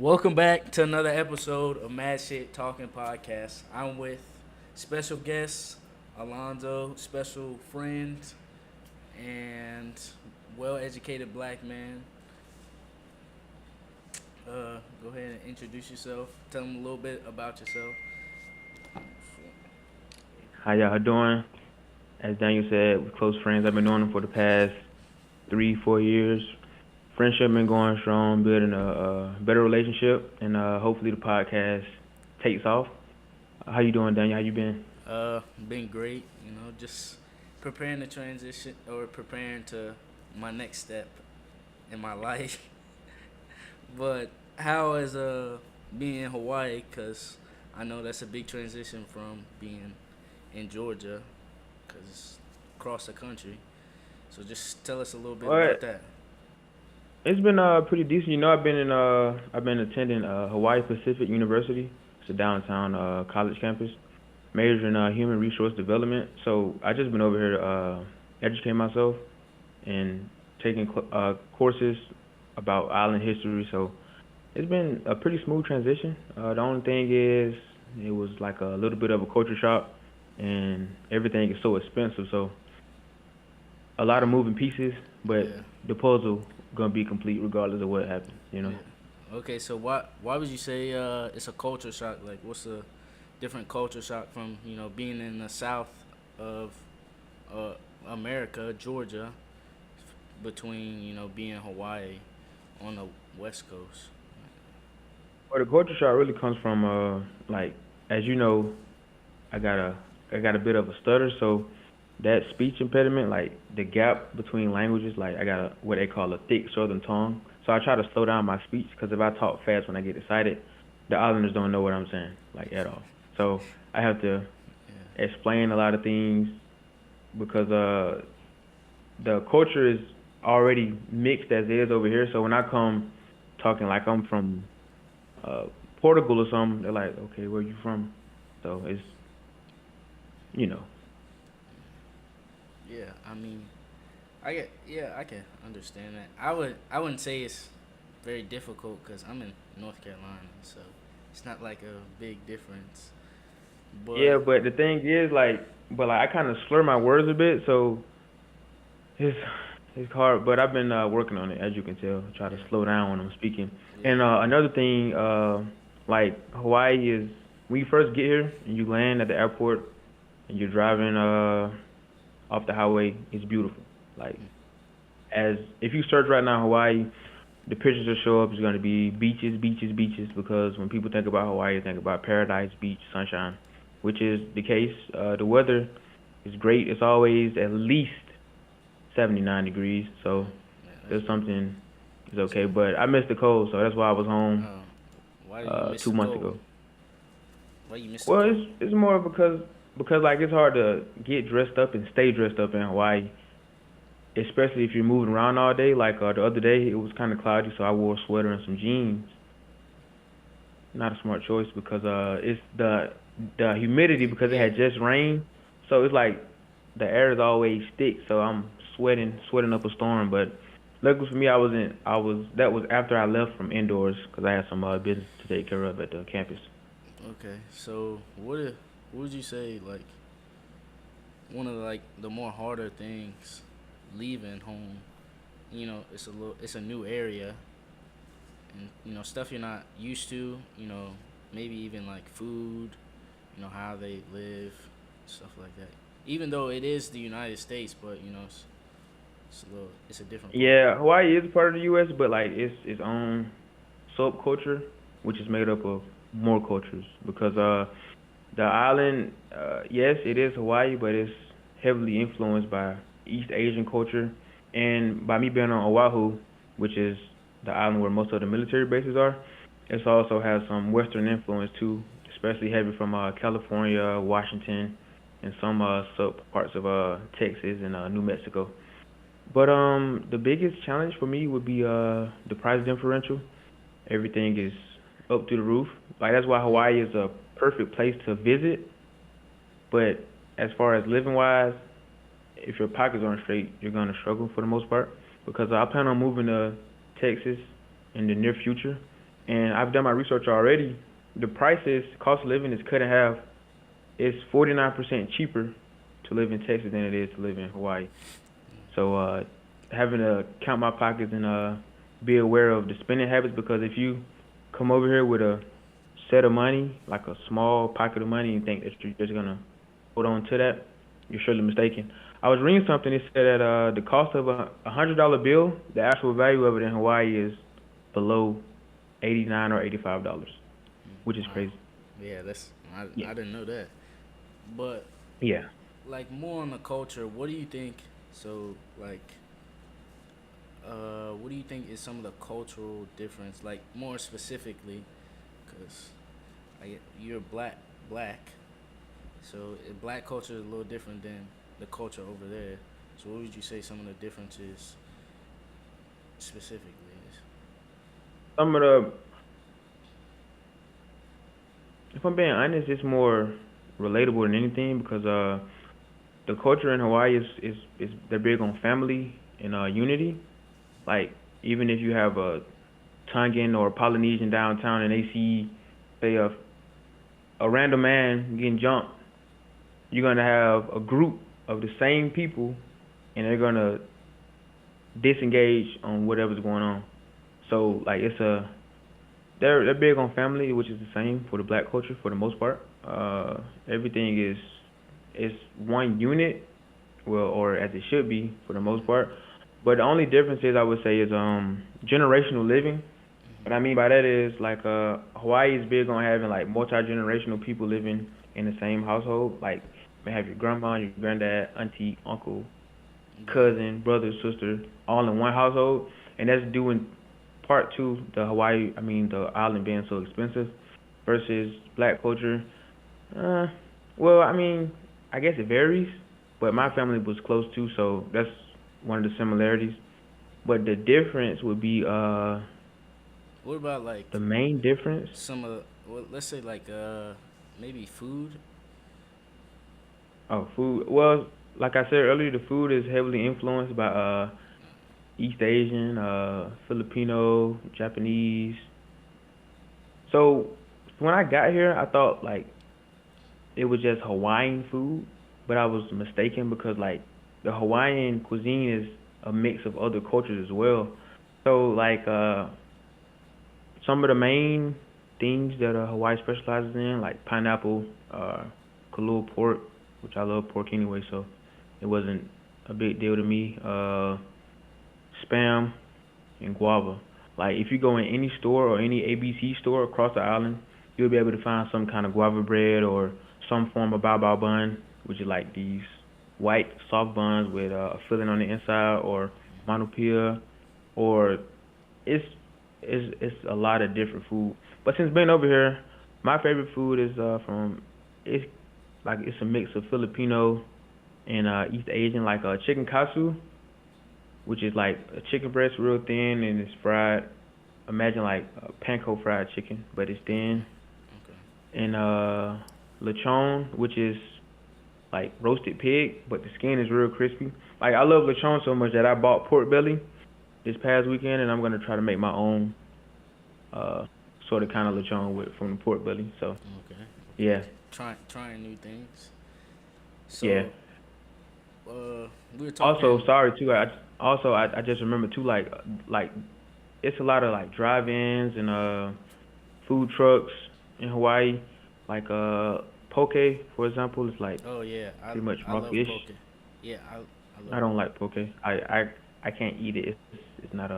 Welcome back to another episode of Mad Shit Talking Podcast. I'm with special guest Alonzo, special friend, and well-educated black man. Go ahead and introduce yourself. Tell them a little bit about yourself. How y'all doing? As Daniel said, we're close friends. I've been knowing him for the past 3, 4 years. Friendship been going strong, building a better relationship, and hopefully the podcast takes off. How you doing, Daniel? How you been? Been great. Just preparing to transition or preparing to my next step in my life. But how is being in Hawaii? Cause I know that's a big transition from being in Georgia, cause it's across the country. So just tell us a little bit about What? that. It's been pretty decent. I've been attending Hawaii Pacific University. It's a downtown college campus, major in human resource development. So I just been over here to educate myself and taking courses about island history. So it's been a pretty smooth transition. The only thing is, it was like a little bit of a culture shock, and everything is so expensive. So a lot of moving pieces, but Yeah, the puzzle gonna be complete regardless of what happens. yeah. Okay, so why would you say it's a culture shock? Like, what's the different culture shock from being in the south of uh, America, Georgia, between being in Hawaii on the west coast? Well, the culture shock really comes from like, as you know, I got a I got a bit of a stutter, so that speech impediment, like the gap between languages, like I got what they call a thick southern tongue. So I try to slow down my speech because if I talk fast when I get excited, the islanders don't know what I'm saying, like at all. So I have to Yeah. explain a lot of things because the culture is already mixed as is over here. So when I come talking like I'm from uh Portugal or something, they're like, okay, where you from? So it's you know. Yeah, I mean, I can understand that. I wouldn't say it's very difficult because I'm in North Carolina, so it's not like a big difference. Yeah, But but the thing is, like I kind of slur my words a bit, so it's it's hard. But I've been working on it, as you can tell. Try to yeah, slow down when I'm speaking. yeah, And another thing, like Hawaii is when you first get here and you land at the airport and you're driving off the highway, it's beautiful. Like as if you search right now Hawaii, the pictures that show up is going to be beaches, beaches, beaches. Because when people think about Hawaii, they think about paradise, beach, sunshine, which is the case. The weather is great. It's always at least 79 degrees, so yeah, that's there's good. something is So, okay. But I missed the cold, so that's why I was home uh, why do you miss two the months cold? ago. Why you miss the Well, cold? it's more because like it's hard to get dressed up and stay dressed up in Hawaii, especially if you're moving around all day. Like the other day, it was kind of cloudy, so I wore a sweater and some jeans. Not a smart choice because it's the humidity because it Yeah, had just rained, so it's like the air is always thick, so I'm sweating up a storm. But luckily for me, I was that was after I left from indoors because I had some business to take care of at the campus. okay. So what would you say like one of the more harder things leaving home? It's a new area, and stuff you're not used to. Maybe even like food. How they live, stuff like that. Even though it is the United States, but it's a different part. Yeah, Hawaii is part of the U.S., but like it's its own subculture, which is made up of more cultures. Because the island, yes, it is Hawaii, but it's heavily influenced by East Asian culture, and by me being on Oahu, which is the island where most of the military bases are, it also has some Western influence too, especially heavy from California, Washington, and some sub parts of Texas and New Mexico. But the biggest challenge for me would be the price differential. Everything is up through the roof. Like that's why Hawaii is a perfect place to visit. But as far as living wise, if your pockets aren't straight, you're gonna struggle for the most part. Because I plan on moving to Texas in the near future, and I've done my research already. The prices, cost of living is cut in half. It's 49% cheaper to live in Texas than it is to live in Hawaii. So having to count my pockets and be aware of the spending habits, because if you come over here with a set of money, like a small pocket of money, and think that you're just gonna hold on to that, you're surely mistaken. I was reading something that said that the cost of a $100 bill, the actual value of it in Hawaii is below $89 or $85, which is Wow. crazy. Yeah, Yeah. I didn't know that. But Yeah. like more on the culture, what do you think? So like, what do you think is some of the cultural difference? Like more specifically, because like you're black, so black culture is a little different than the culture over there. So what would you say some of the differences specifically is? Some of the, if I'm being honest, it's more relatable than anything because the culture in Hawaii is they're big on family and unity. Like even if you have a Tongan or Polynesian downtown and they see say a random man getting jumped, you're gonna have a group of the same people and they're gonna disengage on whatever's going on. So like they're big on family, which is the same for the black culture for the most part. Everything is one unit, well, or as it should be for the most part. But the only difference is I would say is generational living. What I mean by that is like Hawaii is big on having like multi generational people living in the same household. Like you may have your grandma, your granddad, auntie, uncle, Yeah. cousin, brother, sister, all in one household, and that's due in part to the Hawaii. I mean the island being so expensive versus black culture. Uh, well, I mean, I guess it varies, but my family was close too, so that's one of the similarities. But the difference would be What about like the main difference. some of the, well, let's say like maybe food. Oh, food. Well, like I said earlier, the food is heavily influenced by East Asian, Filipino, Japanese. So when I got here, I thought like it was just Hawaiian food, but I was mistaken because like the Hawaiian cuisine is a mix of other cultures as well. So like some of the main things that Hawaii specializes in, like pineapple, kalua pork, which I love pork anyway, so it wasn't a big deal to me. Spam and guava. Like if you go in any store or any ABC store across the island, you'll be able to find some kind of guava bread or some form of bao bun, which is like these white soft buns with a filling on the inside, or manupia, or it's it's a lot of different food. But since being over here, my favorite food is from it's like it's a mix of Filipino and East Asian, like chicken katsu, which is like a chicken breast real thin and it's fried. Imagine like panko fried chicken, but it's thin. Okay. And lechon, which is like roasted pig, but the skin is real crispy. Like I love lechon so much that I bought pork belly this past weekend, and I'm gonna try to make my own uh sort of kind of lechon with from the pork belly. So Okay. Okay. yeah, Trying new things. yeah. So we were Also, talking. sorry too. I just remember too, like it's a lot of like drive-ins and food trucks in Hawaii, like poke, for example, is like Oh yeah, pretty much I raw love fish. poke. Yeah, I love I don't poke. like poke. I can't eat it. It's not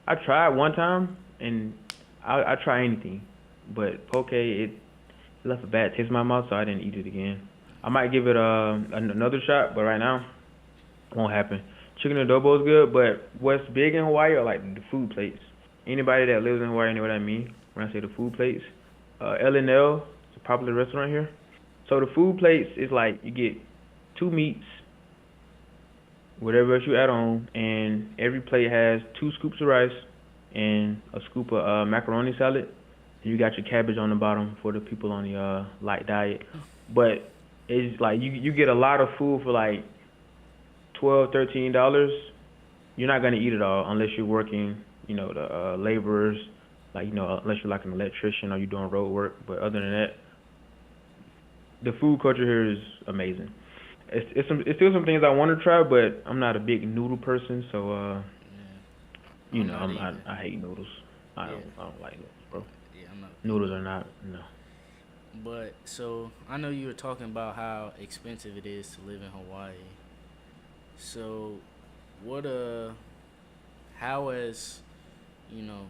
I tried one time and I try anything, but poke it left a bad taste in my mouth, so I didn't eat it again. I might give it another shot, but right now won't happen. Chicken adobo is good, but what's big in Hawaii are like the food plates. Anybody that lives in Hawaii know what I mean when I say the food plates. L&L is a popular restaurant here. So the food plates is like you get two meats, whatever else you add on, and every plate has two scoops of rice and a scoop of macaroni salad. And you got your cabbage on the bottom for the people on the light diet. But it's like you get a lot of food for like 12, $13. You're not gonna eat it all unless you're working, the laborers like unless you're like an electrician or you're doing road work. But other than that, the food culture here is amazing. It's still some things I want to try, but I'm not a big noodle person, so Yeah, I'm not either. I hate noodles. Yeah, I don't like noodles, bro. yeah, I'm not Noodles either. are not no. But so I know you were talking about how expensive it is to live in Hawaii. So what how as you know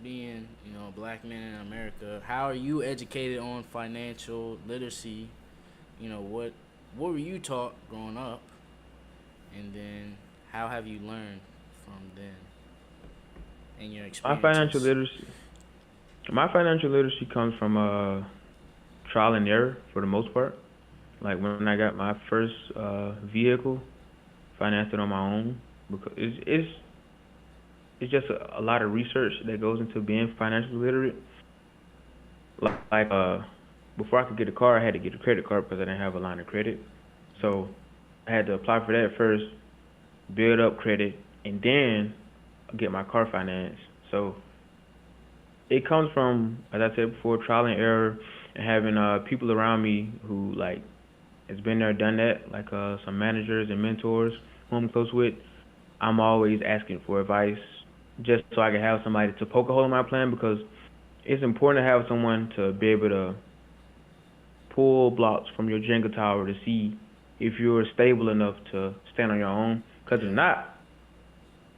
being a black man in America, how are you educated on financial literacy? What were you taught growing up, and then how have you learned from then and your My financial experiences? literacy my financial literacy comes from trial and error for the most part. Like when I got my first vehicle, financed it on my own because it's just a lot of research that goes into being financially literate. Like before I could get a car, I had to get a credit card because I didn't have a line of credit. So I had to apply for that first, build up credit, and then get my car financed. So it comes from, as I said before, trial and error, and having people around me who like has been there, done that, like some managers and mentors who I'm close with. I'm always asking for advice just so I can have somebody to poke a hole in my plan because it's important to have someone to be able to pull blocks from your Jenga tower to see if you're stable enough to stand on your own. Because if Yeah, not,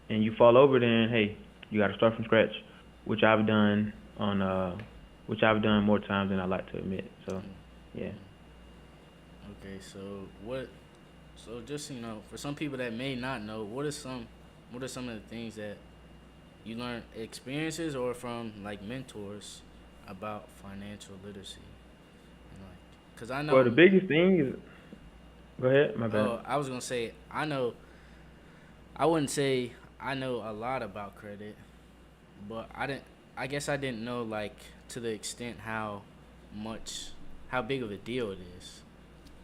and you fall over, then hey, you got to start from scratch, which I've done on which I've done more times than I like to admit. So, yeah. okay. So just for some people that may not know, what are some of the things that you learn, experiences or from like mentors about financial literacy? And like, cause I Well, know, the biggest thing is, go ahead, my bad. oh, I was gonna say I know. I wouldn't say I know a lot about credit, but I didn't. I guess I didn't know like to the extent much, how big of a deal it is.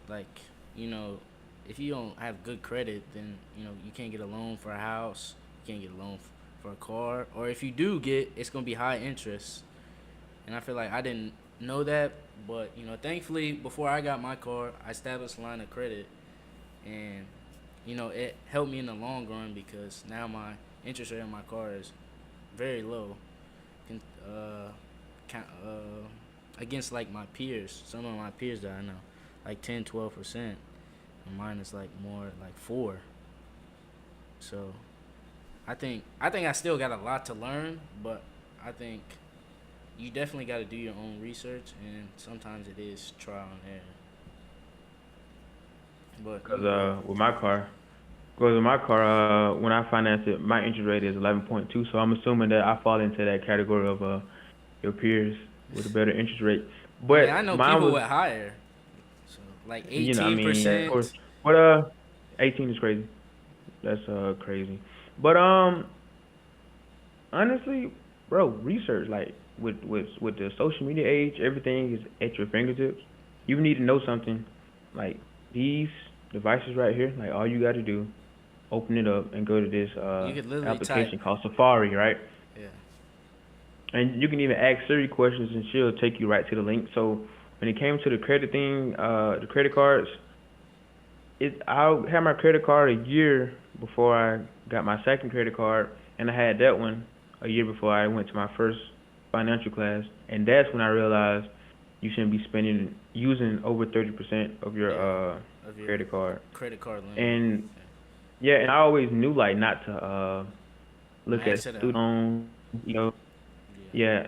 Like, you know, if you don't have good credit, then you can't get a loan for a house. You can't get a loan for a car, or if you do get, it's gonna be high interest. And I feel like I didn't know that, but thankfully, before I got my car, I established a line of credit, and it helped me in the long run because now my interest rate on my car is very low, uh, against like my peers, some of my peers that I know, like 10, 12%, and mine is like more like 4. So I think I still got a lot to learn, but I think you definitely got to do your own research, and sometimes it is trial and error. But Because you, with my car, when I finance it, my interest rate is 11.2. So I'm assuming that I fall into that category of your peers with a better interest rate. I mean, I But know mine people was, with higher, so like I eighteen mean, yeah, of course. percent. But 18 is crazy. That's crazy. But honestly, bro, research like with the social media age, everything is at your fingertips. You need to know something like these devices right here. Like all you got to do, open it up and go to this You could literally type, application called Safari, right? yeah, And you can even ask Siri questions and she'll take you right to the link. So when it came to the credit thing, the credit cards, I had my credit card a year before I got my second credit card, and I had that one a year before I went to my first financial class, and that's when I realized you shouldn't be spending using over 30% of your yeah, of your credit card. credit card limit. And yeah, and I always knew like not to look at Max it student out. loans, Yeah, yeah,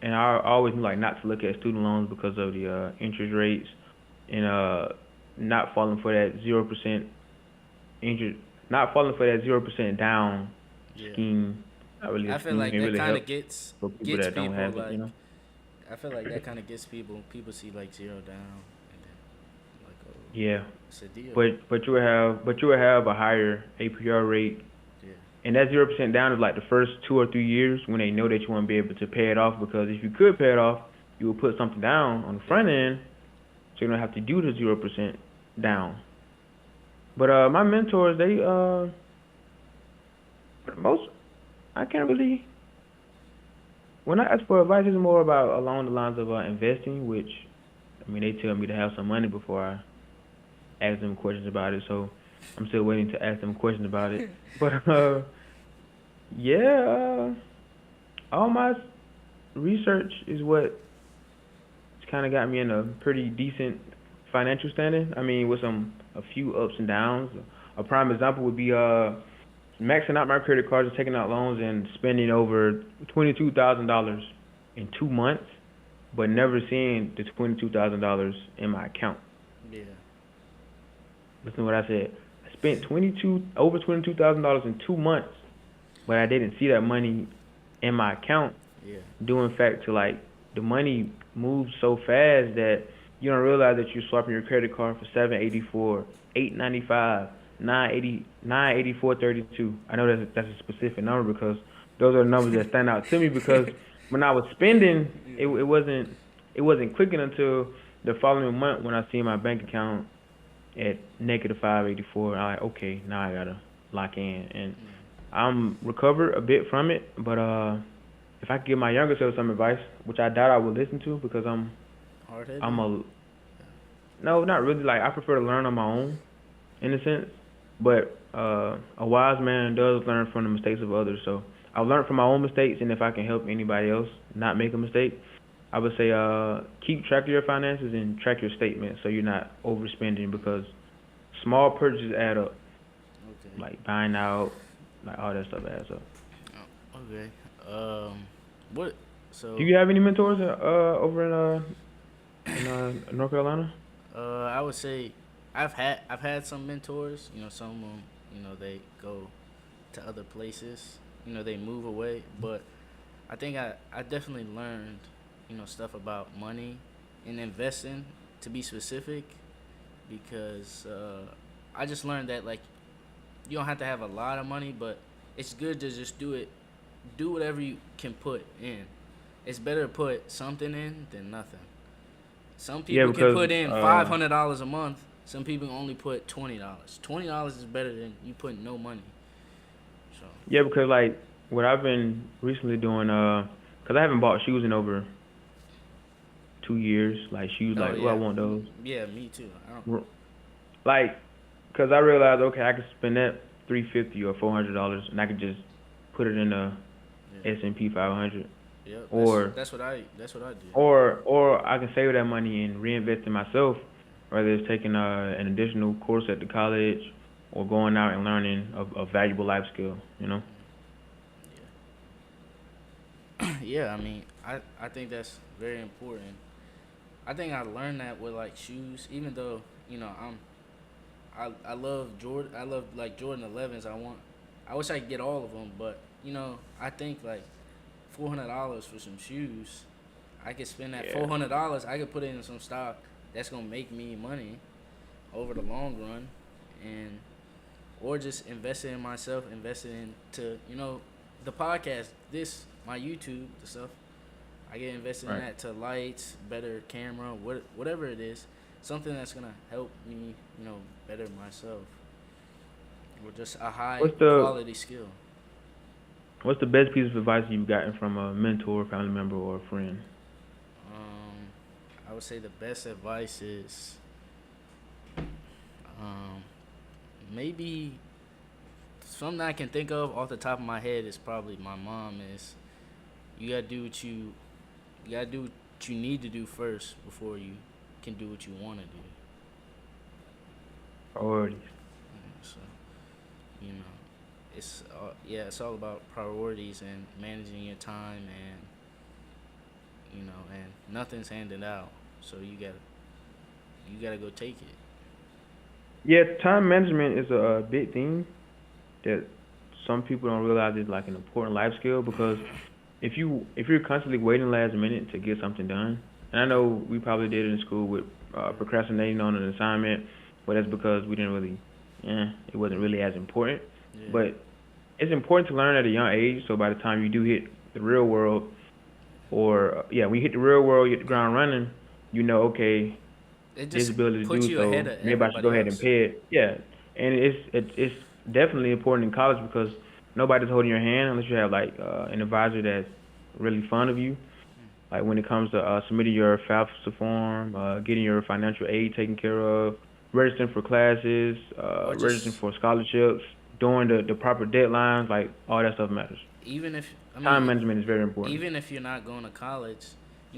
and I always knew like not to look at student loans because of the interest rates and not falling for that 0% interest, not falling for that 0% down yeah. scheme. Not really a I feel scheme. like It that really kind of helps gets for people gets that don't people have it. like. I feel like that kind of gets people. People see like zero down, and then like, oh, Yeah, it's a deal. but you will have a higher APR rate, Yeah, and that 0% down is like the first 2 or 3 years when they know that you won't be able to pay it off because if you could pay it off, you would put something down on the yeah, front end, so you don't have to do the 0% yeah. down. But my mentors, they for the most, I can't really. when I ask for advice, it's more about along the lines of investing, which I mean they tell me to have some money before I ask them questions about it. So I'm still waiting to ask them questions about it. But yeah, all my research is what kind of got me in a pretty decent financial standing. I mean, with a few ups and downs. A prime example would be maxing out my credit cards and taking out loans and spending over $22,000 in 2 months, but never seeing the $22,000 in my account. Yeah. Listen to what I said. I spent over $22,000 in 2 months, but I didn't see that money in my account. Yeah. Due in fact to like the money moves so fast that you don't realize that you're swapping your credit card for 784, 895, 984.32. I know that's a specific number because those are the numbers that stand out to me because when I was spending, it wasn't clicking until the following month when I see my bank account at negative 584. I'm like, okay, now I gotta lock in, and I'm recovered a bit from it. But if I could give my younger self some advice, which I doubt I would listen to because Hard-headed? I'm a no, not really. Like I prefer to learn on my own, in a sense. But a wise man does learn from the mistakes of others. So I've learned from my own mistakes, and if I can help anybody else not make a mistake, I would say keep track of your finances and track your statements so you're not overspending because small purchases add up. Okay. Like buying out, like all that stuff adds up. Oh, okay. What? So. Do you have any mentors over in North Carolina? I would say I've had some mentors. You know, some of them, you know, they go to other places. You know, they move away. But I think I definitely learned, you know, stuff about money and investing, to be specific, because I just learned that like you don't have to have a lot of money, but it's good to just do it. Do whatever you can put in. It's better to put something in than nothing. Some Yeah, people can because put in $500 a month. Some people only put $20. $20 is better than you putting no money. So yeah, because like what I've been recently doing, because I haven't bought shoes in over 2 years. Like shoes, oh like oh, I yeah, want those. yeah, me too. I don't. Like, because I realized okay, I could spend that $350 or $400, and I could just put it in the Yeah, S&P 500, yeah. or That's what I do. or I can save that money and reinvest in myself, whether it's taking an additional course at the college or going out and learning a valuable life skill. You know. Yeah, yeah. I mean, I think that's very important. I think I learned that with like shoes, even though you know I love Jordan. I love like Jordan 11s. I wish I could get all of them, but you know I think like $400 for some shoes. I could spend that Yeah. $400. I could put it in some stock that's gonna make me money over the long run, and or just invest it in myself, invest it into the podcast, this my YouTube, the stuff. I get invested in Right. that to lights, better camera, whatever it is, something that's gonna help me, better myself, or just a high What's the quality skill. what's the best piece of advice you've gotten from a mentor, family member, or a friend? Um, I would say the best advice is um, maybe something I can think of off the top of my head is probably my mom is you gotta do what you need to do first before you can do what you want to do. Priorities. So you know, it's all about priorities and managing your time, and and nothing's handed out, so you gotta go take it. Yeah, time management is a big thing that some people don't realize is like an important life skill because if you're constantly waiting last minute to get something done, and I know we probably did it in school with procrastinating on an assignment, but that's because we didn't really, it wasn't really as important. Yeah, But it's important to learn at a young age, so by the time you do hit the real world, or when you hit the real world, you hit the ground running, you know, okay, it this just ability to puts do you ahead so, of maybe I should go everybody ahead and else. pay it. Yeah, and it's definitely important in college because nobody's holding your hand unless you have like an advisor that's really fond of you. Like when it comes to submitting your FAFSA form, getting your financial aid taken care of, registering for classes, or registering just for scholarships, doing the proper deadlines, like all that stuff matters. even if I Time mean management is very important. even if you're not going to college,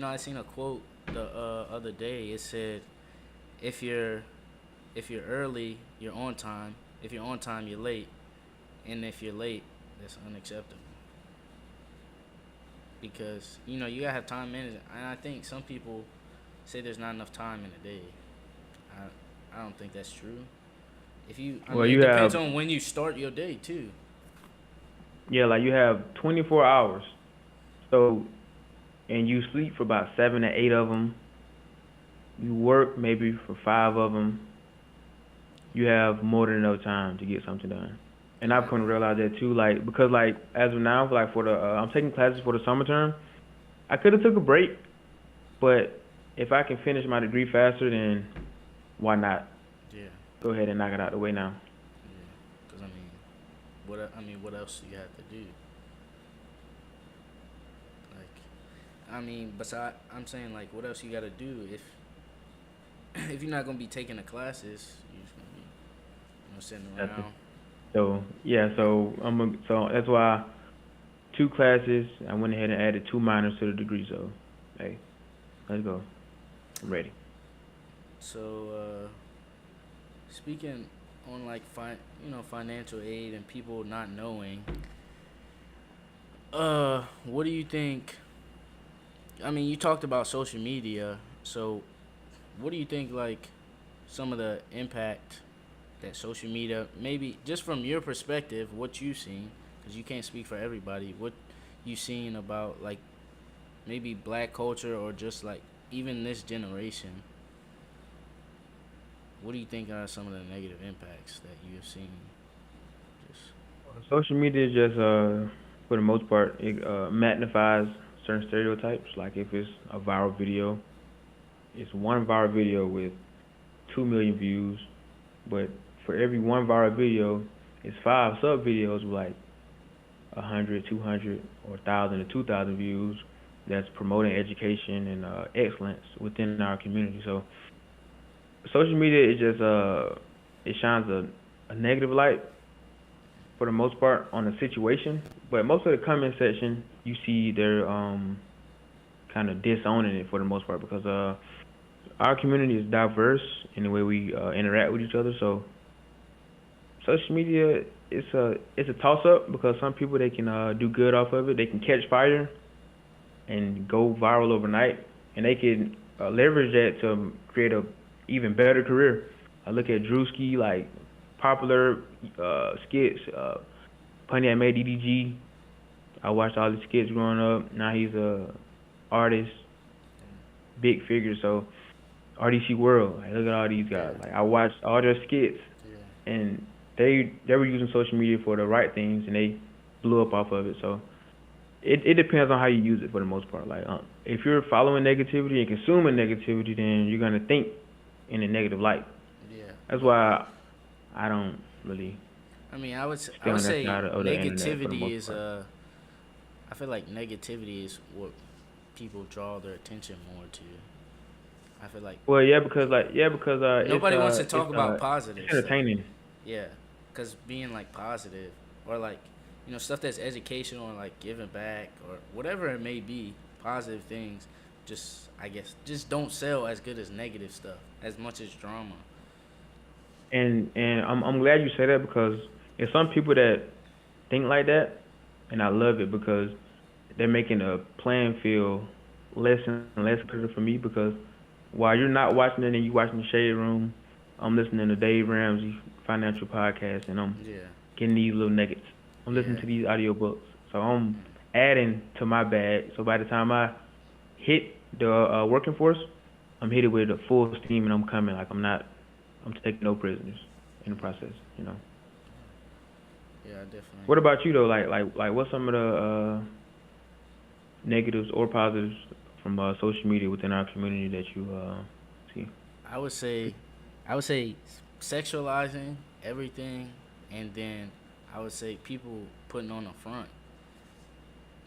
I seen a quote the other day. It said if you're if you're early, you're on time. If you're on time, you're late, and if you're late, that's unacceptable. Because you gotta have time management, and I think some people say there's not enough time in a day. I don't think that's true. I Well, mean, it you depends have on when you start your day too. yeah, like you have 24 hours. So and you sleep for about 7 to 8 of them. You work maybe for 5 of them. You have more than enough time to get something done. And I've Yeah, come to realize that too, like because like as of now, like for the I'm taking classes for the summer term. I could have took a break, but if I can finish my degree faster, then why not yeah, go ahead and knock it out the way now? yeah. Because what else do you have to do? Like, besides, I'm saying like, what else you got to do if if you're not gonna be taking the classes, you're just gonna be sitting That's it. around. So yeah, so that's why 2 classes. I went ahead and added 2 minors to the degree. So hey, let's go. I'm ready. So, speaking on like financial aid and people not knowing, what do you think? I mean, you talked about social media, so what do you think like some of the impact that social media, maybe just from your perspective, what you've seen, because you can't speak for everybody, what you seen about like maybe black culture or just like even this generation, what do you think are some of the negative impacts that you have seen? Just Social media is just for the most part it magnifies certain stereotypes. Like if it's a viral video, it's one viral video with 2 million views, but for every one viral video, it's 5 sub videos with like 100, 200, or 1,000 to 2,000 views. That's promoting education and excellence within our community. So social media is just it shines a negative light for the most part on the situation, but most of the comment section you see they're kind of disowning it for the most part because our community is diverse in the way we interact with each other. So social media it's a toss up because some people they can do good off of it. They can catch fire and go viral overnight, and they can leverage that to create a even better career. I look at Drewski, like popular skits. Punny that made DDG. I watched all his skits growing up. Now he's a artist, big figure. So RDC World, like, look at all these guys. yeah, Like I watched all their skits, yeah, and they were using social media for the right things, and they blew up off of it. So it depends on how you use it for the most part. Like if you're following negativity and consuming negativity, then you're gonna think in a negative light. yeah. That's But why I don't really I stay would on that say side of the internet for the negativity most is part. I feel like negativity is what people draw their attention more to. I feel like Well, yeah, because nobody wants to talk about it's positive stuff. entertaining. Yeah, because being like positive or like stuff that's educational or like giving back or whatever it may be, positive things. Just I guess just don't sell as good as negative stuff as much as drama. And I'm glad you say that because there's some people that think like that, and I love it because they're making a playing field less and less competitive for me because while you're not watching it and you watching the Shade Room, I'm listening to Dave Ramsey financial podcast and I'm Yeah, getting these little nuggets. I'm listening yeah, to these audiobooks. So I'm adding to my bag. So by the time I hit the working force, I'm hit it with a full steam and I'm coming. Like I'm taking no prisoners in the process. yeah. Definitely. What about you though? Like what's some of the negatives or positives from social media within our community that you see? I would say, I would say, sexualizing everything, and then I would say people putting on a front.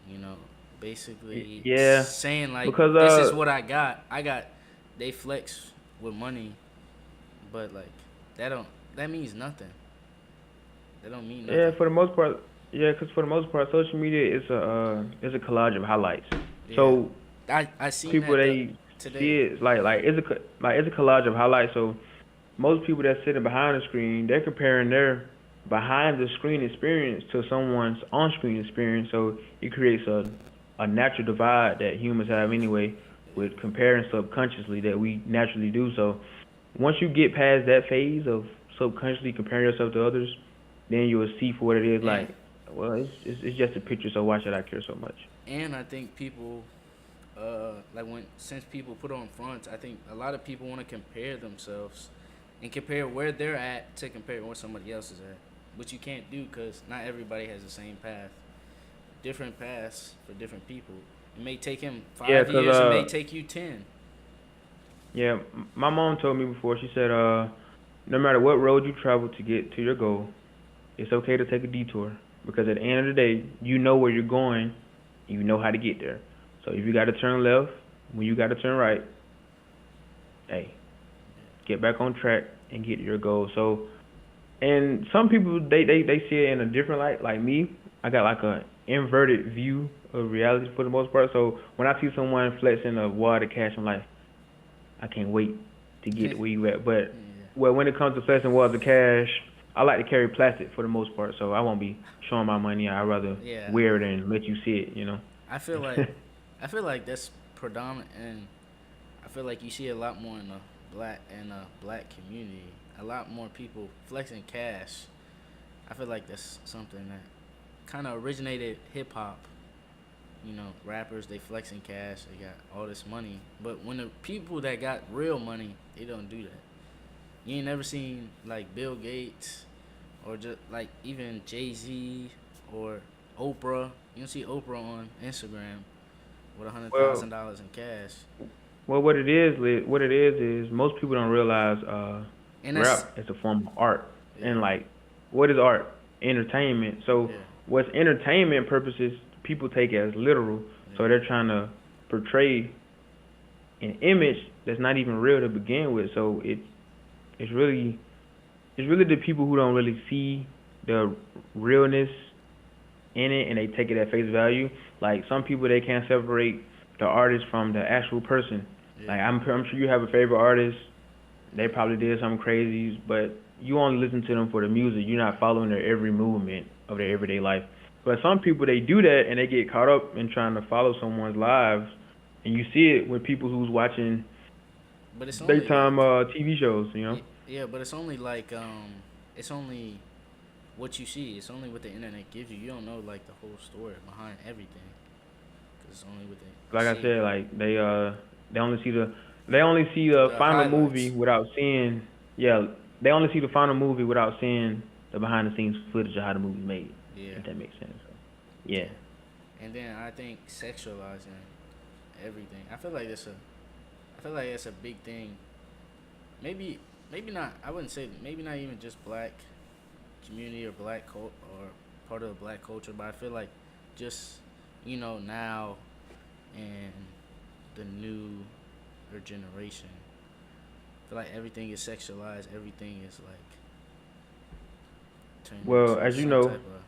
You know, basically Yeah, saying like because this is what I got. They flex with money, but like that don't that means nothing. That don't mean yeah, nothing. for the most part, yeah, because for the most part, social media is a collage of highlights. Yeah, So I most seen people that they today. see it like it's a collage of highlights. So most people that sitting behind the screen, they're comparing their behind the screen experience to someone's on screen experience. So it creates a natural divide that humans have anyway with comparing subconsciously that we naturally do. So once you get past that phase of subconsciously comparing yourself to others, then you will see for what it is. And Like, well, it's just a picture, so why should I care so much? I think people like when since people put on fronts, I think a lot of people want to compare themselves and compare where they're at to compare where somebody else is at, which you can't do because not everybody has the same path. Different paths for different people. It may take him Yeah, 'cause 5 years. It may take you 10. yeah, my mom told me before. She said, no matter what road you travel to get to your goal, it's okay to take a detour because at the end of the day, you know where you're going, and you know how to get there. So if you got to turn left, when you got to turn right, hey, get back on track and get to your goal. So, and some people they see it in a different light. Like me, I got like a inverted view of reality for the most part. So when I see someone flexing a wad of cash, I'm like, I can't wait to Yeah. get where you at. But well, when it comes to flexing wads of cash, I like to carry plastic for the most part. So I won't be showing my money. I'd rather Yeah. wear it and let you see it. You know. I feel like I feel like that's predominant, and I feel like you see a lot more in the black community. A lot more people flexing cash. I feel like that's something that kind of originated hip hop. You know, rappers they flexing cash. They got all this money, but when the people that got real money, they don't do that. You ain't never seen like Bill Gates or just like even Jay Z or Oprah. You don't see Oprah on Instagram with a hundred well, thousand dollars in cash, well, what it is most people don't realize and that's rap is a form of art. yeah, And like, what is art? Entertainment. So yeah, what's entertainment purposes people take as literal. yeah. So they're trying to portray an image that's not even real to begin with. So it's really it's really the people who don't really see the realness in it and they take it at face value. Like some people they can't separate the artist from the actual person. Yeah. Like I'm sure you have a favorite artist. They probably did something crazy, but you only listen to them for the music. You're not following their every movement of their everyday life. But some people they do that and they get caught up in trying to follow someone's lives, and you see it with people who's watching But it's only like daytime TV shows. You know. yeah, but it's only like it's only what you see. It's only what the internet gives you. You don't know like the whole story behind everything, cause it's only what they Like I see. said, like they only see they only see the The final movie highlights. without seeing yeah they only see the final movie without seeing the behind the scenes footage of how the movie's made. Yeah, If that makes sense. So, yeah. yeah. And then I think sexualizing everything. I feel like it's a big thing. Maybe maybe not. I wouldn't say maybe not even just black community or or part of the black culture, but I feel like just now and the newer generation. I feel like everything is sexualized. Everything is like turned Well, into as you some know, type of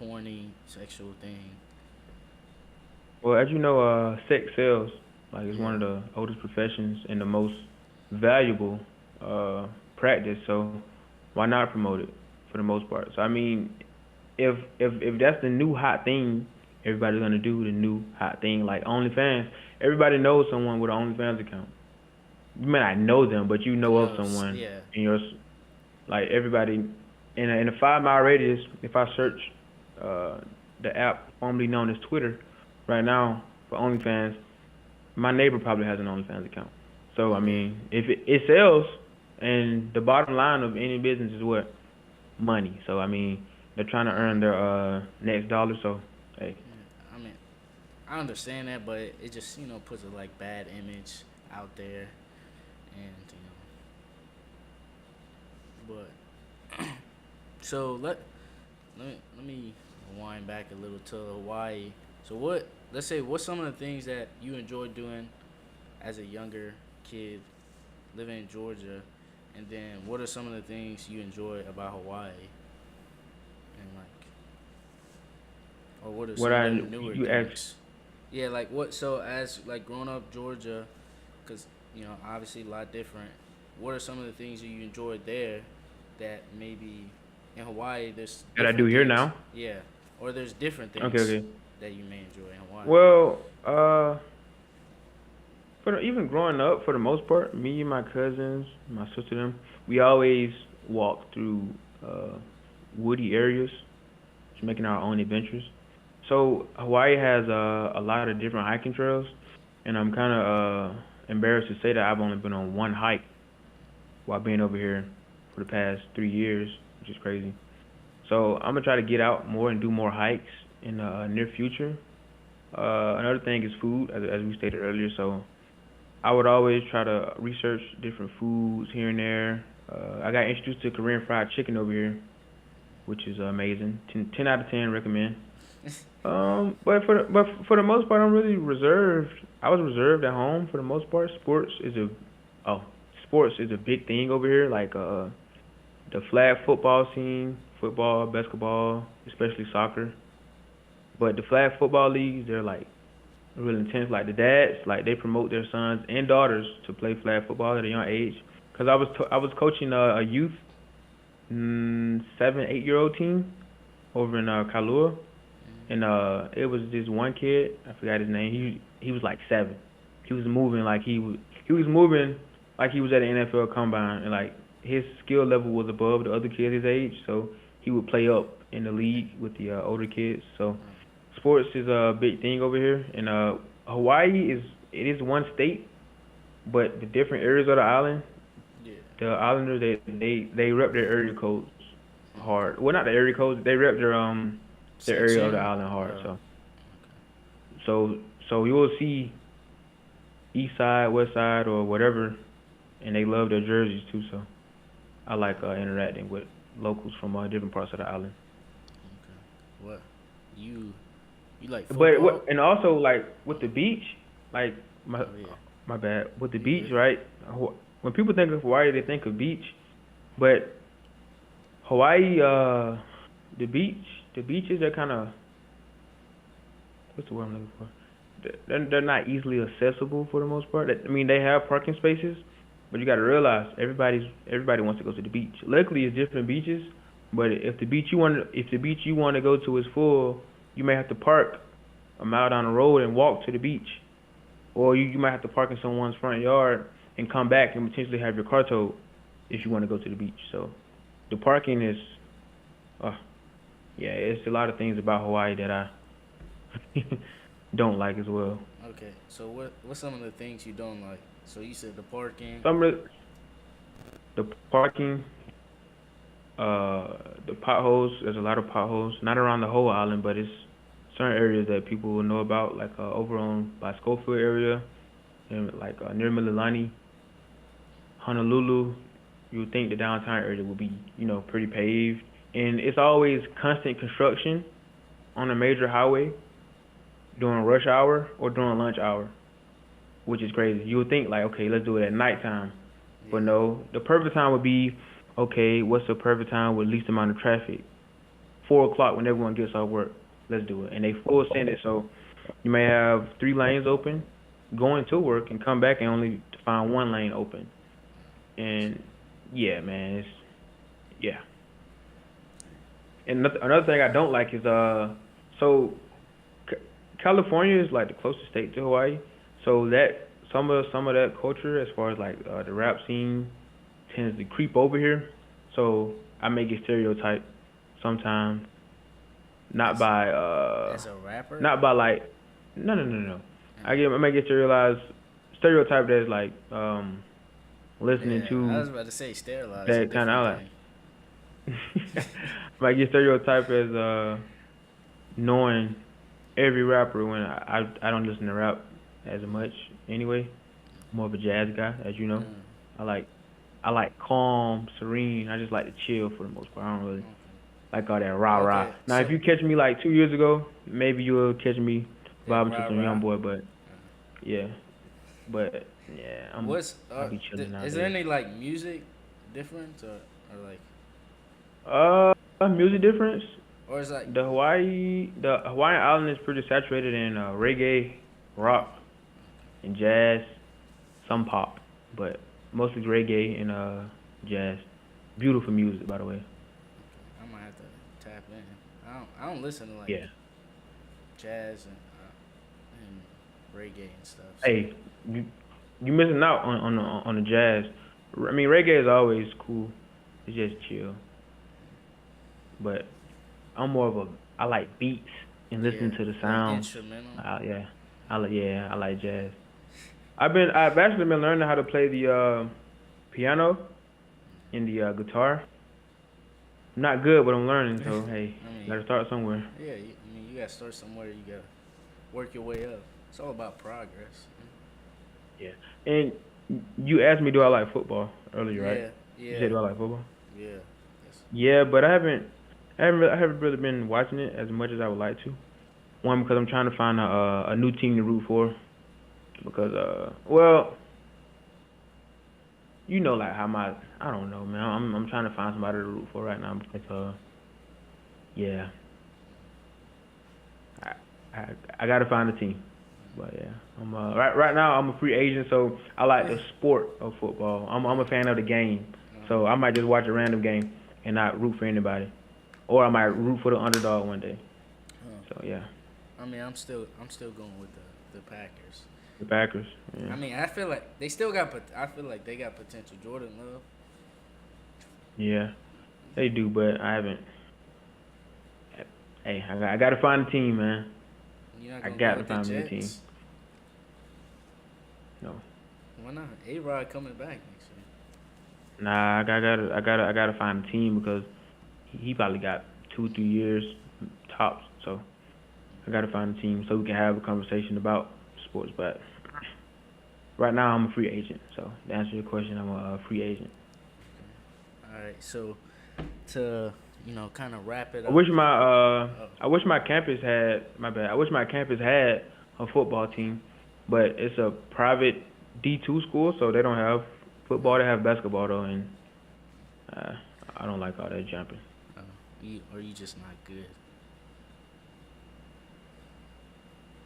horny sexual thing. sex sells. Like it's one Yeah. of the oldest professions and the most valuable uh practice. So why not promote it for the most part? So I mean, if that's the new hot thing, everybody's gonna do the new hot thing. Like OnlyFans, everybody knows someone with an OnlyFans account. You may not know them, but you know You of know, someone yeah, in your like everybody in a 5 mile radius. If I search uh the app formerly known as Twitter, right now for OnlyFans, my neighbor probably has an OnlyFans account. So I yeah, mean, if it sells, and the bottom line of any business is what money. So I mean, they're trying to earn their next dollar. So hey, yeah. I mean, I understand that, but it just puts a like bad image out there, and but so let me wind back a little to Hawaii. So let's say what's some of the things that you enjoy doing as a younger kid living in Georgia, and then what are some of the things you enjoy about Hawaii, and like, or what are What some of I the newer you asked, things? Yeah, like what? So as like growing up Georgia, because obviously a lot different. What are some of the things that you enjoyed there that maybe in Hawaii there's that I do different here things? now. Yeah, or there's different Okay, things okay. that you may enjoy in Hawaii. Well, even growing up, for the most part, me and my cousins, my sister, them, we always walk through uh, woody areas, just making our own adventures. So Hawaii has a lot of different hiking trails, and I'm kind of embarrassed to say that I've only been on one hike while being over here for the past 3 years, which is crazy. So I'm gonna try to get out more and do more hikes in the near future. Another thing is food, as we stated earlier. So I would always try to research different foods here and there. I got introduced to Korean fried chicken over here, which is amazing. 10 out of 10 recommend. But for the most part, I'm really reserved. I was reserved at home for the most part. Oh, sports is a big thing over here. Like the flag football scene, football, basketball, especially soccer. But the flag football leagues, they're like real intense. Like the dads, like they promote their sons and daughters to play flag football at a young age. Cause I was coaching a youth 7, 8 year old team over in Kalua, and it was this one kid. I forgot his name. He was like 7. He was moving like he was moving like he was at an NFL combine, and like his skill level was above the other kids his age, so he would play up in the league with the older kids. So sports is a big thing over here, and Hawaii is one state, but the different areas of the island, Yeah. the islanders they rep their area codes hard. Well, not the area codes, they rep their area of the Section. island hard. Uh. So so you will see east side, west side, or whatever, and they love their jerseys too. So I like interacting with locals from different parts of the island. Okay. What? You you like But football? what and also like with the beach, like my Oh yeah. my bad with the You beach, good? right? When people think of Hawaii, they think of beach, but Hawaii, the beach, the beaches are kind of what's the word I'm looking for? They're not easily accessible for the most part. I mean, they have parking spaces, but you got to realize everybody wants to go to the beach. Luckily, it's different beaches, but if the beach you want to go to is full, you may have to park a mile down the road and walk to the beach, or you might have to park in someone's front yard and come back and potentially have your car towed if you want to go to the beach. So the parking is, uh, yeah, it's a lot of things about Hawaii that I don't like as well. Okay. So what's some of the things you don't like? So you said the parking. Some of the parking, the potholes. There's a lot of potholes, not around the whole island, but it's certain areas that people will know about, like over on by Schofield area, and like near Mililani, Honolulu. You would think the downtown area would be, pretty paved, and it's always constant construction on a major highway during rush hour or during lunch hour, which is crazy. You would think like, okay, let's do it at nighttime, Yeah. but no. The perfect time would be, okay, what's the perfect time with least amount of traffic? 4 o'clock when everyone gets off work. Let's do it, and they full send it. So you may have 3 lanes open, going to work and come back and only to find 1 lane open. And yeah, man, yeah. And another thing I don't like is so C- California is like the closest state to Hawaii, so that some of that culture, as far as like the rap scene, tends to creep over here. So I may get stereotyped sometimes, not As by as a rapper. not by like no. Mm. I may get stereotyped as like listening Yeah, I to was about to say sterilize is a that kind different of thing. might get stereotyped as knowing every rapper when I don't listen to rap as much anyway. More of a jazz guy, as you know. Mm. I like I like calm, serene. I just like to chill for the most part. I don't really like all that rah rah. Okay. Now, if So you catch me like 2 years ago, maybe you'll catch me That vibing to rah some young rah. boy, but Uh, yeah, but yeah, what's I'll be chilling is there nowadays. any like music difference or like Music difference. or is like The Hawaiian island is pretty saturated in reggae, uh, rock, and jazz, some pop, but mostly reggae and jazz. Beautiful music, by the way. I might have to tap in. I don't listen to like Yeah. jazz and reggae and stuff. So Hey, you you missing out on the jazz. I mean, reggae is always cool. It's just chill. But I'm more of a I like beats and yeah, listening to the like sounds. instrumental. Yeah, I like jazz. I've actually been learning how to play the piano and the guitar. I'm not good, but I'm learning. So hey, I mean, gotta start somewhere. yeah. I mean, you gotta start somewhere. You gotta work your way up. It's all about progress. Yeah. And you asked me, do I like football earlier, right? Yeah, You said, yeah, do I like football? yeah. Yes. Yeah, but I haven't really been watching it as much as I would like to. One, because I'm trying to find a new team to root for. Because well, you know, like how my I don't know, man. I'm trying to find somebody to root for right now because yeah, I I gotta find a team. But yeah, I'm right now I'm a free agent, so I like the sport of football. I'm a fan of the game, so I might just watch a random game and not root for anybody, or I might root for the underdog one day. So Huh. yeah, I mean, I'm still going with the Packers. the Packers. Yeah, I mean, I feel like they still got, but I feel like they got potential. Jordan Love. yeah, they do, but I haven't. Hey, I gotta find a team, man. You're not I gonna go got to with the find me a team. Jets. No, Why not? A Rod coming back next year. nah, I gotta find a team because he probably got 2 3 years tops. So I gotta find a team so we can have a conversation about sports. But right now I'm a free agent. So to answer your question, I'm a free agent. All right, so to kind of wrap it I up. wish Oh, I wish my campus had my bad. I wish my campus had a football team, but it's a private D2 school, so they don't have football. They have basketball though, and uh, I don't like all that jumping. oh, you just not good.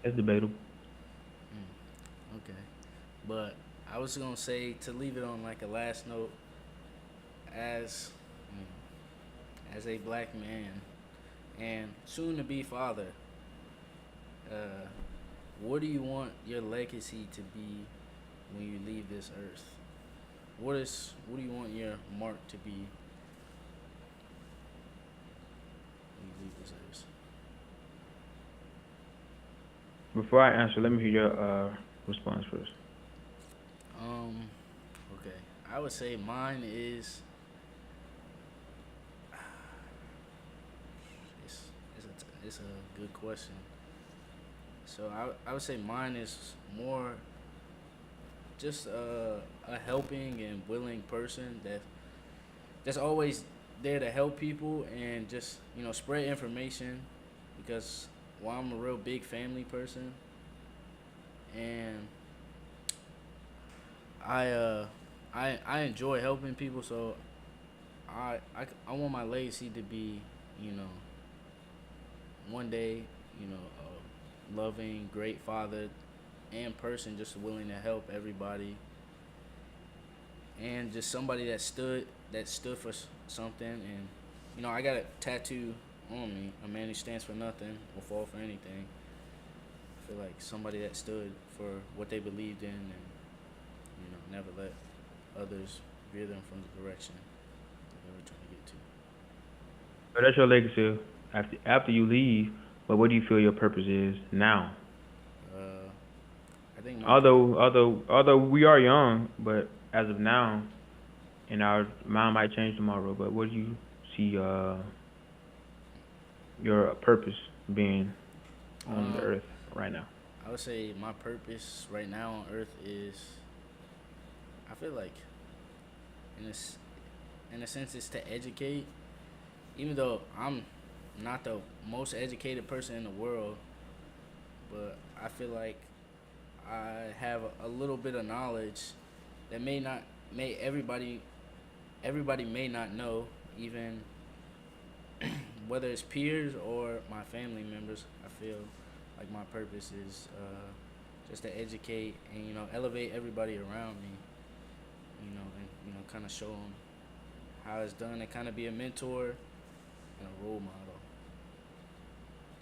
It's debatable. Okay, but I was gonna say to leave it on like a last note, as as a black man and soon to be father, uh, what do you want your legacy to be when you leave this earth? What do you want your mark to be when you leave this earth? Before I answer, let me hear your response first. Um, okay, I would say mine is it's a good question. So I would say mine is more just a helping and willing person that's always there to help people and just spread information because while I'm a real big family person and I I enjoy helping people, so I want my legacy to be you know one day a loving great father and person just willing to help everybody and just somebody that stood for something. And I got a tattoo on me, a man who stands for nothing will fall for anything. I feel like somebody that stood for what they believed in and never let others veer them from the direction they were trying to get to. So that's your legacy after you leave. But what do you feel your purpose is now? uh I think my Although we are young, but as of now, and our mind might change tomorrow. But what do you see your purpose being on the um earth right now? I would say my purpose right now on earth is, I feel like in this in a sense is to educate. Even though I'm not the most educated person in the world, but I feel like I have a little bit of knowledge that may everybody may not know, even whether it's peers or my family members. I feel like my purpose is just to educate and elevate everybody around me. And kind of show them how it's done and kind of be a mentor and a role model.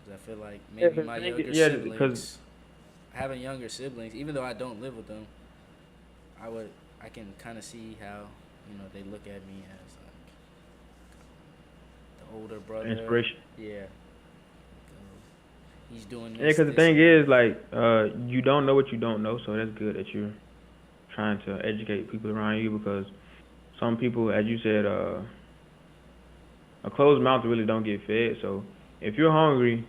'Cause I feel like Yeah, maybe my younger yeah, because siblings, having younger siblings, even though I don't live with them, I would I can kind of see how they look at me as like the older brother. inspiration. Yeah, he's doing Yeah, this, because the this, thing and that. is, like, you don't know what you don't know, so that's good that you're trying to educate people around you because some people, as you said, a closed mouth really don't get fed. So if you're hungry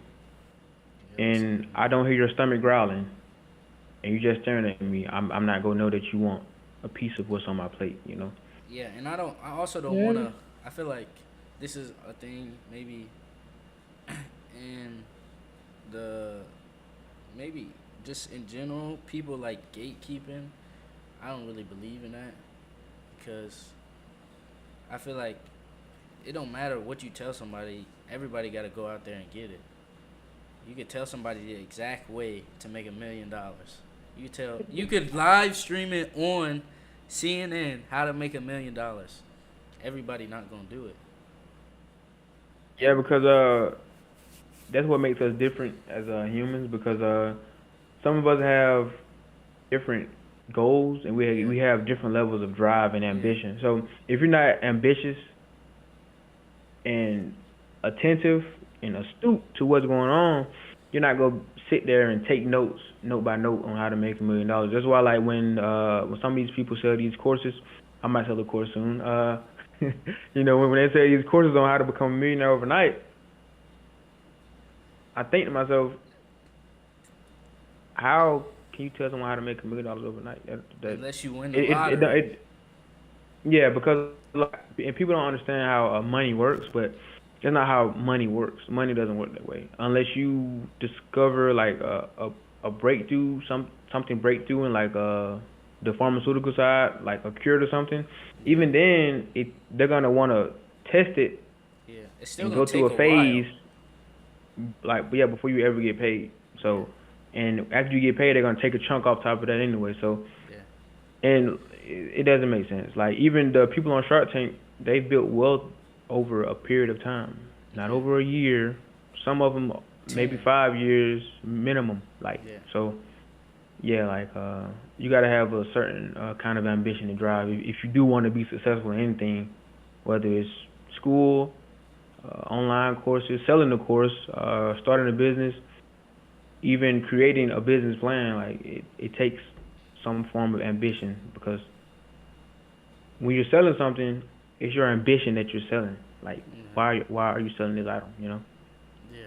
You gotta say and I don't hear your stomach growling and you just staring at me, I'm not gonna know that you want a piece of what's on my plate, you know? yeah, and I also don't Yeah. wanna. I feel like this is a thing maybe in the maybe just in general people like gatekeeping. I don't really believe in that because I feel like it don't matter what you tell somebody. Everybody got to go out there and get it. You could tell somebody the exact way to make $1 million. You could live stream it on CNN how to make $1 million. Everybody not gonna do it. Yeah, Every because that's what makes us different as humans because some of us have different goals and yeah, we have different levels of drive and yeah, ambition. So if you're not ambitious and attentive and astute to what's going on, you're not gonna sit there and take notes, note by note, on how to make $1 million. That's why, like, when some of these people sell these courses, I might sell a course soon. When they say these courses on how to become a millionaire overnight, I think to myself, how can you tell someone how to make $1 million overnight? unless you win the lottery. It yeah, because like, and people don't understand how money works, but that's not how money works. Money doesn't work that way unless you discover like a breakthrough, something breakthrough in like the pharmaceutical side, like a cure to something. Yeah, Even then, they're gonna want to test it yeah. It's still and gonna go through take a a while. phase, like, yeah, before you ever get paid. Yeah, So, and after you get paid, they're gonna take a chunk off top of that anyway. So, yeah, and it doesn't make sense. Like even the people on Shark Tank, they built wealth over a period of time, not yeah. over a year. Some of them maybe 10. 5 years minimum. Like Yeah, so, yeah. Like you gotta have a certain kind of ambition and drive if you do want to be successful in anything, whether it's school, online courses, selling the course, starting a business, even creating a business plan. Like it takes some form of ambition because when you're selling something, it's your ambition that you're selling. Like, yeah, why are you selling this item? yeah.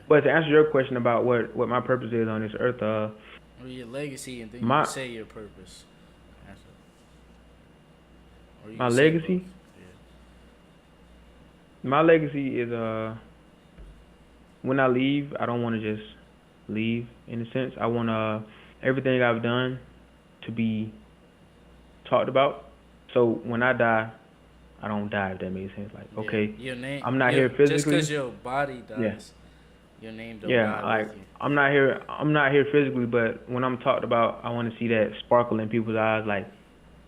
But to answer your question about what my purpose is on this earth, Or your legacy, and then you my say your purpose. That's or you my can say both. legacy, Yeah, my legacy is when I leave, I don't want to just leave. In a sense, I want everything I've done to be talked about. So when I die, I don't die. If that makes sense. Like, yeah. okay, Your name, I'm not your here just cause physically. your body Yeah. dies, your name don't Yeah, die with like you. I'm not here physically, but when I'm talked about, I want to see that sparkle in people's eyes. Like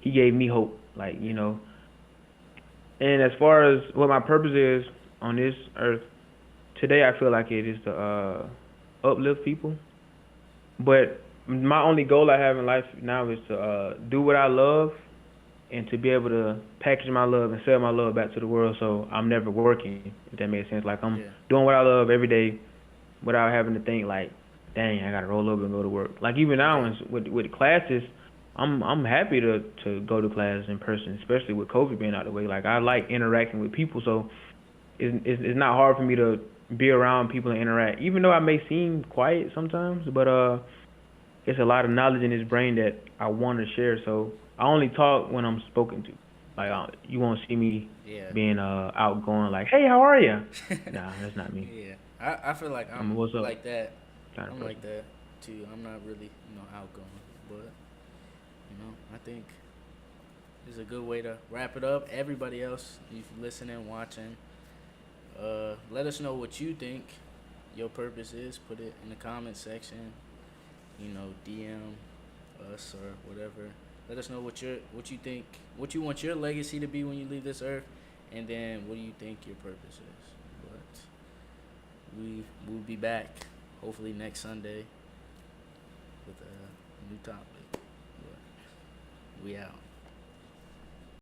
he gave me hope. Like Yeah, And as far as what my purpose is on this earth today, I feel like it is to uplift people. But my only goal I have in life now is to do what I love and to be able to package my love and sell my love back to the world. So I'm never working, if that makes sense. Like I'm yeah, doing what I love every day without having to think like, dang, I gotta roll over and go to work. Like even now yeah, with classes, I'm happy to go to class in person, especially with COVID being out of the way. Like I like interacting with people, so it's not hard for me to be around people and interact. Even though I may seem quiet sometimes, but it's a lot of knowledge in his brain that I want to share. So I only talk when I'm spoken to. Like you won't see me yeah, being outgoing. Like, hey, how are you? Nah, that's not me. yeah. I feel like I'm a what's up like that. kind of I'm like person. that. too. I'm not really, outgoing, but I think it's a good way to wrap it up. Everybody else, if you're listening, watching, let us know what you think your purpose is. Put it in the comment section. DM us or whatever. Let us know what you think, what you want your legacy to be when you leave this earth, and then what do you think your purpose is. But we'll be back hopefully next Sunday with a new topic. But we out.